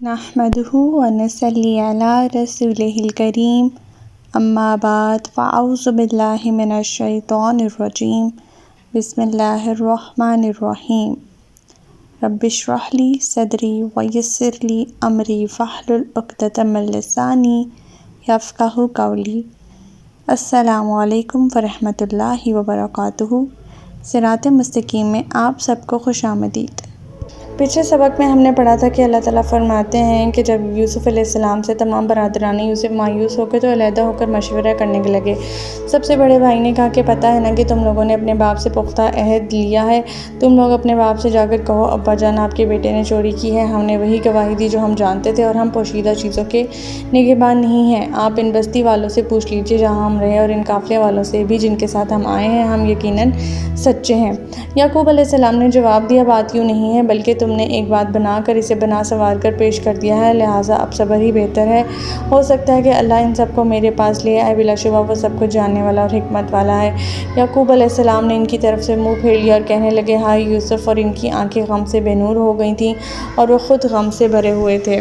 نحمده ونصلي على رسوله الكريم اما بعد فاعوذ باللہ من الشیطان الرجیم بسم اللہ الرحمن الرحیم رب اشرح لی صدری ویسر لی امری واحلل عقدۃ من لسانی یفقہوا قولی۔ السلام علیکم ورحمۃ اللہ وبرکاتہ۔ صراط مستقیم میں آپ سب کو خوش آمدید۔ پچھلے سبق میں ہم نے پڑھا تھا کہ اللہ تعالیٰ فرماتے ہیں کہ جب یوسف علیہ السلام سے تمام برادران یوسف مایوس ہو کے تو علیحدہ ہو کر مشورہ کرنے لگے۔ سب سے بڑے بھائی نے کہا کہ پتہ ہے نا کہ تم لوگوں نے اپنے باپ سے پختہ عہد لیا ہے، تم لوگ اپنے باپ سے جا کر کہو ابا جان آپ کے بیٹے نے چوری کی ہے، ہم نے وہی گواہی دی جو ہم جانتے تھے اور ہم پوشیدہ چیزوں کے نگہبان نہیں ہیں۔ آپ ان بستی والوں سے پوچھ لیجئے جہاں ہم رہے اور ان قافلے والوں سے بھی جن کے ساتھ ہم آئے ہیں، ہم یقیناً سچے ہیں۔ یعقوب علیہ السلام نے جواب دیا بات یوں نہیں ہے بلکہ تم نے ایک بات بنا کر اسے بنا سنوار کر پیش کر دیا ہے، لہٰذا اب صبر ہی بہتر ہے۔ ہو سکتا ہے کہ اللہ ان سب کو میرے پاس لے آئے، بلا شبہ وہ سب کچھ جاننے والا اور حکمت والا ہے۔ یعقوب علیہ السلام نے ان کی طرف سے منہ پھیر لیا اور کہنے لگے ہائے یوسف، اور ان کی آنکھیں غم سے بے نور ہو گئی تھیں اور وہ خود غم سے بھرے ہوئے تھے۔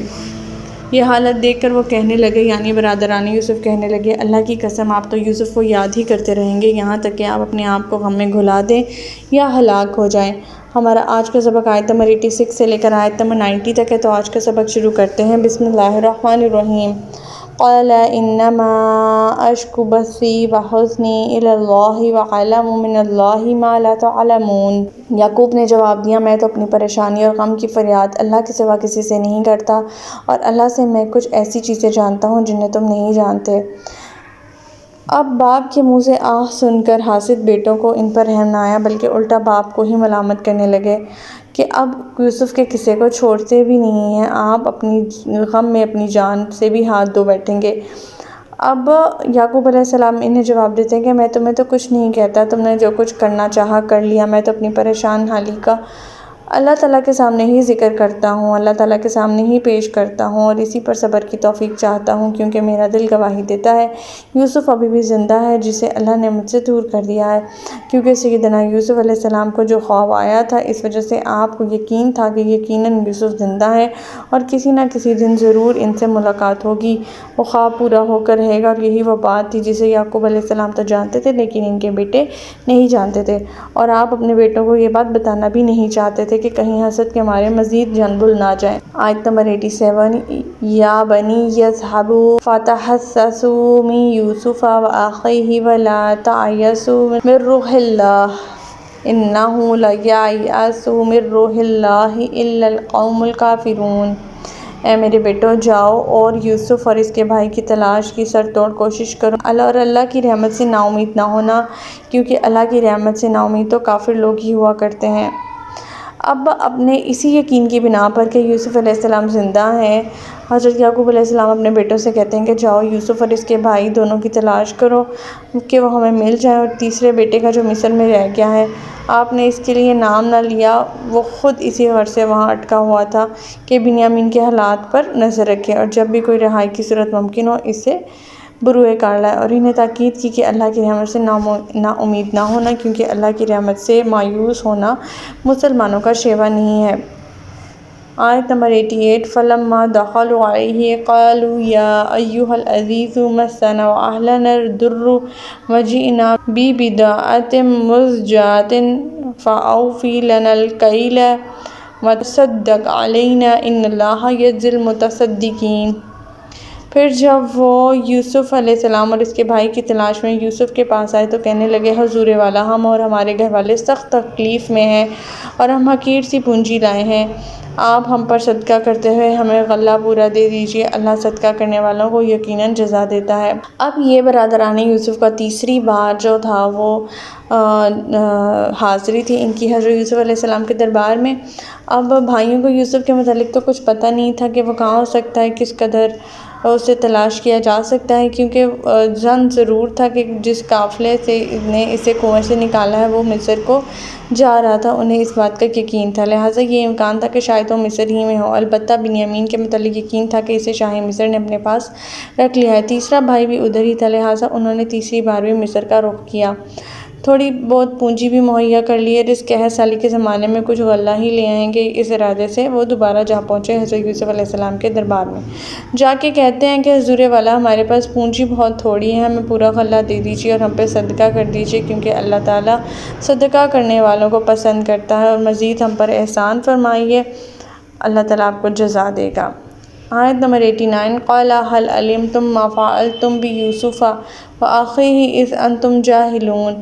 یہ حالت دیکھ کر وہ کہنے لگے، یعنی برادران یوسف کہنے لگے، اللہ کی قسم آپ تو یوسف کو یاد ہی کرتے رہیں گے یہاں تک کہ آپ اپنے آپ کو غم میں گھلا دیں یا ہلاک ہو جائیں۔ ہمارا آج کا سبق آیت نمبر 86 سے لے کر آیت نمبر 90 تک ہے، تو آج کا سبق شروع کرتے ہیں۔ بسم اللہ الرحمن الرحیم۔ قال انما اشکو بثی وحزنی الی اللہ واعلم من اللہ ما لا تعلمون۔ یعقوب نے جواب دیا، میں تو اپنی پریشانی اور غم کی فریاد اللہ کے سوا کسی سے نہیں کرتا اور اللہ سے میں کچھ ایسی چیزیں جانتا ہوں جنہیں تم نہیں جانتے۔ اب باپ کے منہ سے آہ سن کر حاسد بیٹوں کو ان پر رحم نہ آیا بلکہ الٹا باپ کو ہی ملامت کرنے لگے کہ اب یوسف کے قصے کو چھوڑتے بھی نہیں ہیں، آپ اپنی غم میں اپنی جان سے بھی ہاتھ دھو بیٹھیں گے۔ اب یعقوب علیہ السلام انہیں جواب دیتے ہیں کہ میں تمہیں تو کچھ نہیں کہتا، تم نے جو کچھ کرنا چاہا کر لیا، میں تو اپنی پریشان حالی کا اللہ تعالیٰ کے سامنے ہی ذکر کرتا ہوں، اللہ تعالیٰ کے سامنے ہی پیش کرتا ہوں اور اسی پر صبر کی توفیق چاہتا ہوں کیونکہ میرا دل گواہی دیتا ہے یوسف ابھی بھی زندہ ہے جسے اللہ نے مجھ سے دور کر دیا ہے، کیونکہ سیدنا یوسف علیہ السلام کو جو خواب آیا تھا اس وجہ سے آپ کو یقین تھا کہ یقیناً یوسف زندہ ہے اور کسی نہ کسی دن ضرور ان سے ملاقات ہوگی، وہ خواب پورا ہو کر رہے گا۔ اور یہی وہ بات تھی جسے یعقوب علیہ السلام تو جانتے تھے لیکن ان کے بیٹے نہیں جانتے تھے، اور آپ اپنے بیٹوں کو یہ بات بتانا بھی نہیں چاہتے تھے کہ کہیں حسد کے مارے مزید جان بھول نہ جائیں۔ آیت نمبر 87، یا بنی اذھبوا فتحسسوا من یوسف واخیہ ولا تیأسوا من روح اللہ انہ لا ییأس من روح اللہ الا القوم الکافرون۔ اے میرے بیٹو، جاؤ اور یوسف اور اس کے بھائی کی تلاش کی سر توڑ کوشش کرو اور اللہ کی رحمت سے نا امید نہ ہونا، کیونکہ اللہ کی رحمت سے نا امید تو کافر لوگ ہی ہوا کرتے ہیں۔ اب اپنے اسی یقین کی بنا پر کہ یوسف علیہ السلام زندہ ہیں، حضرت یعقوب علیہ السلام اپنے بیٹوں سے کہتے ہیں کہ جاؤ یوسف اور اس کے بھائی دونوں کی تلاش کرو کہ وہ ہمیں مل جائیں، اور تیسرے بیٹے کا جو مصر میں رہ گیا ہے آپ نے اس کے لیے نام نہ لیا، وہ خود اسی غرض سے وہاں اٹکا ہوا تھا کہ بنیامین کے حالات پر نظر رکھے اور جب بھی کوئی رہائی کی صورت ممکن ہو اس سے بروئے کار لائے، اور انہیں تاکید کی کہ اللہ کی رحمت سے نا امید نہ ہونا کیونکہ اللہ کی رحمت سے مایوس ہونا مسلمانوں کا شیوہ نہیں ہے۔ آیت نمبر 88، فَلَمَّا دَخَلُوا عَلَيْهِ قَالُوا يَا أَيُّهَا الْعَزِيزُ مَسَّنَا وَأَهْلَنَا الضُّرُّ وَجِئْنَا بِبِضَاعَةٍ مُزْجَاةٍ فَأَوْفِ لَنَا الْكَيْلَ وَتَصَدَّقْ عَلَيْنَا إِنَّ اللَّهَ يَجْزِي الْمُتَصَدِّقِينَ۔ پھر جب وہ یوسف علیہ السلام اور اس کے بھائی کی تلاش میں یوسف کے پاس آئے تو کہنے لگے حضور والا، ہم اور ہمارے گھر والے سخت تکلیف میں ہیں اور ہم حقیر سی پونجی لائے ہیں، آپ ہم پر صدقہ کرتے ہوئے ہمیں غلہ پورا دے دیجیے، اللہ صدقہ کرنے والوں کو یقیناً جزا دیتا ہے۔ اب یہ برادران یوسف کا تیسری بار جو تھا وہ حاضری تھی ان کی حضرت یوسف علیہ السلام کے دربار میں۔ اب بھائیوں کو یوسف کے متعلق تو کچھ پتہ نہیں تھا کہ وہ کہاں ہو سکتا ہے، کس قدر اسے تلاش کیا جا سکتا ہے، کیونکہ ظن ضرور تھا کہ جس قافلے سے نے اسے کنویں سے نکالا ہے وہ مصر کو جا رہا تھا، انہیں اس بات کا یقین تھا، لہٰذا یہ امکان تھا کہ شاید وہ مصر ہی میں ہو۔ البتہ بنیامین کے متعلق یقین تھا کہ اسے شاہ مصر نے اپنے پاس رکھ لیا ہے، تیسرا بھائی بھی ادھر ہی تھا، لہٰذا انہوں نے تیسری بار بھی مصر کا رخ کیا۔ تھوڑی بہت پونجی بھی مہیا کر لی ہے، رزق 1 سالی کے زمانے میں کچھ غلہ ہی لے آئیں گے۔ اس ارادے سے وہ دوبارہ جا پہنچے حضرت یوسف علیہ السلام کے دربار میں۔ جا کے کہتے ہیں کہ حضور والا، ہمارے پاس پونجی بہت تھوڑی ہے، ہمیں پورا غلہ دے دیجیے اور ہم پہ صدقہ کر دیجیے، کیونکہ اللہ تعالیٰ صدقہ کرنے والوں کو پسند کرتا ہے، اور مزید ہم پر احسان فرمائیے، اللہ تعالیٰ آپ کو جزا دے گا۔ آیت نمبر 89 قَالَ هَلْ عَلِمْتُم مَّا فَعَلْتُم بِيُوسُفَ وَأَخِيهِ إِذْ أَنتُمْ جَاهِلُونَ۔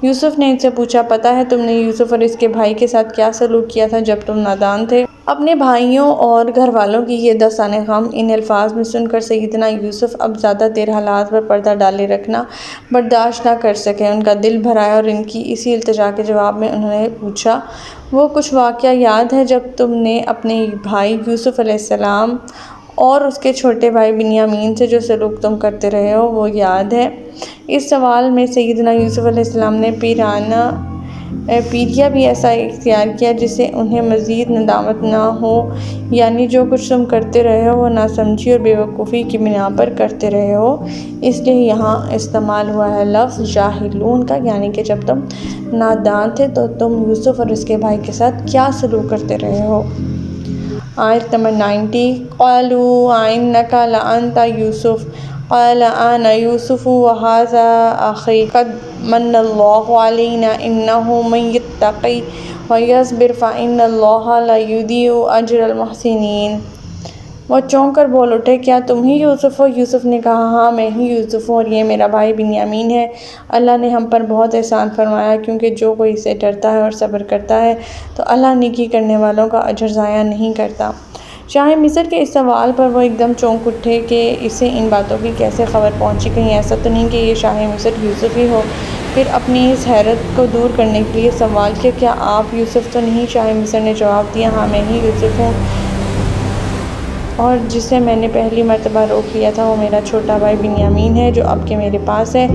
یوسف نے ان سے پوچھا، پتہ ہے تم نے یوسف اور اس کے بھائی کے ساتھ کیا سلوک کیا تھا جب تم نادان تھے؟ اپنے بھائیوں اور گھر والوں کی یہ داستان غم ان الفاظ میں سن کر سیدنا یوسف اب زیادہ دیر حالات پر پردہ ڈالے رکھنا برداشت نہ کر سکے۔ ان کا دل بھر آیا اور ان کی اسی التجا کے جواب میں انہوں نے پوچھا، وہ کچھ واقعہ یاد ہے جب تم نے اپنے بھائی یوسف علیہ السلام اور اس کے چھوٹے بھائی بنیامین سے جو سلوک تم کرتے رہے ہو وہ یاد ہے؟ اس سوال میں سیدنا یوسف علیہ السلام نے پیریا بھی ایسا اختیار کیا جس سے انہیں مزید ندامت نہ ہو، یعنی جو کچھ تم کرتے رہے ہو وہ ناسمجھی اور بے وقوفی کی بنا پر کرتے رہے ہو، اس لیے یہاں استعمال ہوا ہے لفظ جاہلون کا، یعنی کہ جب تم نادان تھے تو تم یوسف اور اس کے بھائی کے ساتھ کیا سلوک کرتے رہے ہو۔ آیت نمبر 90 قَالُوا أَإِنَّكَ لَأَنْتَ يُوسُفُ قَالَ أَنَا يُوسُفُ وَهَٰذَا أَخِي قَدْ مَنَّ اللَّهُ عَلَيْنَا إِنَّهُ مَن يَتَّقِ وَيَصْبِرْ فَإِنَّ اللَّهَ لَا يُضِيعُ أَجْرَ الْمُحْسِنِينَ۔ وہ چونک کر بول اٹھے، کیا تم ہی یوسف ہو؟ یوسف نے کہا، ہاں میں ہی یوسف ہوں اور یہ میرا بھائی بنیامین ہے۔ اللہ نے ہم پر بہت احسان فرمایا، کیونکہ جو کوئی اس سے ڈرتا ہے اور صبر کرتا ہے تو اللہ نیکی کرنے والوں کا اجر ضائع نہیں کرتا۔ شاہ مصر کے اس سوال پر وہ ایک دم چونک اٹھے کہ اسے ان باتوں کی کیسے خبر پہنچی، کہیں ایسا تو نہیں کہ یہ شاہ مصر یوسف ہی ہو؟ پھر اپنی اس حیرت کو دور کرنے کے لیے سوال کیا، کیا آپ یوسف تو نہیں؟ شاہ مصر نے جواب دیا، ہاں میں ہی یوسف ہوں، اور جسے میں نے پہلی مرتبہ روک لیا تھا وہ میرا چھوٹا بھائی بنیامین ہے جو اب کے میرے پاس ہے۔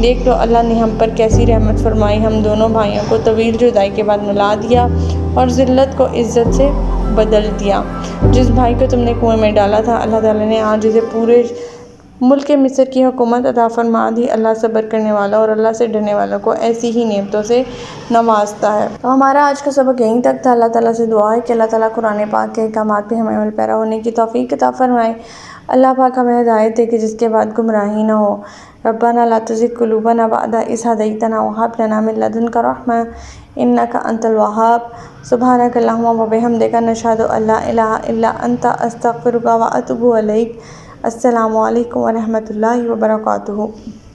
دیکھ لو اللہ نے ہم پر کیسی رحمت فرمائی، ہم دونوں بھائیوں کو طویل جدائی کے بعد ملا دیا اور ذلت کو عزت سے بدل دیا۔ جس بھائی کو تم نے کنویں میں ڈالا تھا، اللہ تعالیٰ نے آج اسے پورے ملک مصر کی حکومت عطا فرما دی۔ اللہ صبر کرنے والوں اور اللہ سے ڈرنے والوں کو ایسی ہی نعمتوں سے نوازتا ہے۔ تو ہمارا آج کا سبق یہیں تک تھا۔ اللہ تعالیٰ سے دعا ہے کہ اللہ تعالیٰ قرآن پاک کے احکامات پہ ہمیں عمل پیرا ہونے کی توفیق عطا فرمائے۔ اللہ پاک ہمیں ہدایت دے کہ جس کے بعد گمراہی نہ ہو۔ ربنا لا تزغ قلوبنا بعد إذ هديتنا وهب لنا من لدنك رحمة إنك أنت الوهاب سبحانك اللهم وبحمدك نشهد أن لا إله إلا أنت أستغفرك وأتوب إليك۔ السلام علیکم ورحمۃ اللہ وبرکاتہ۔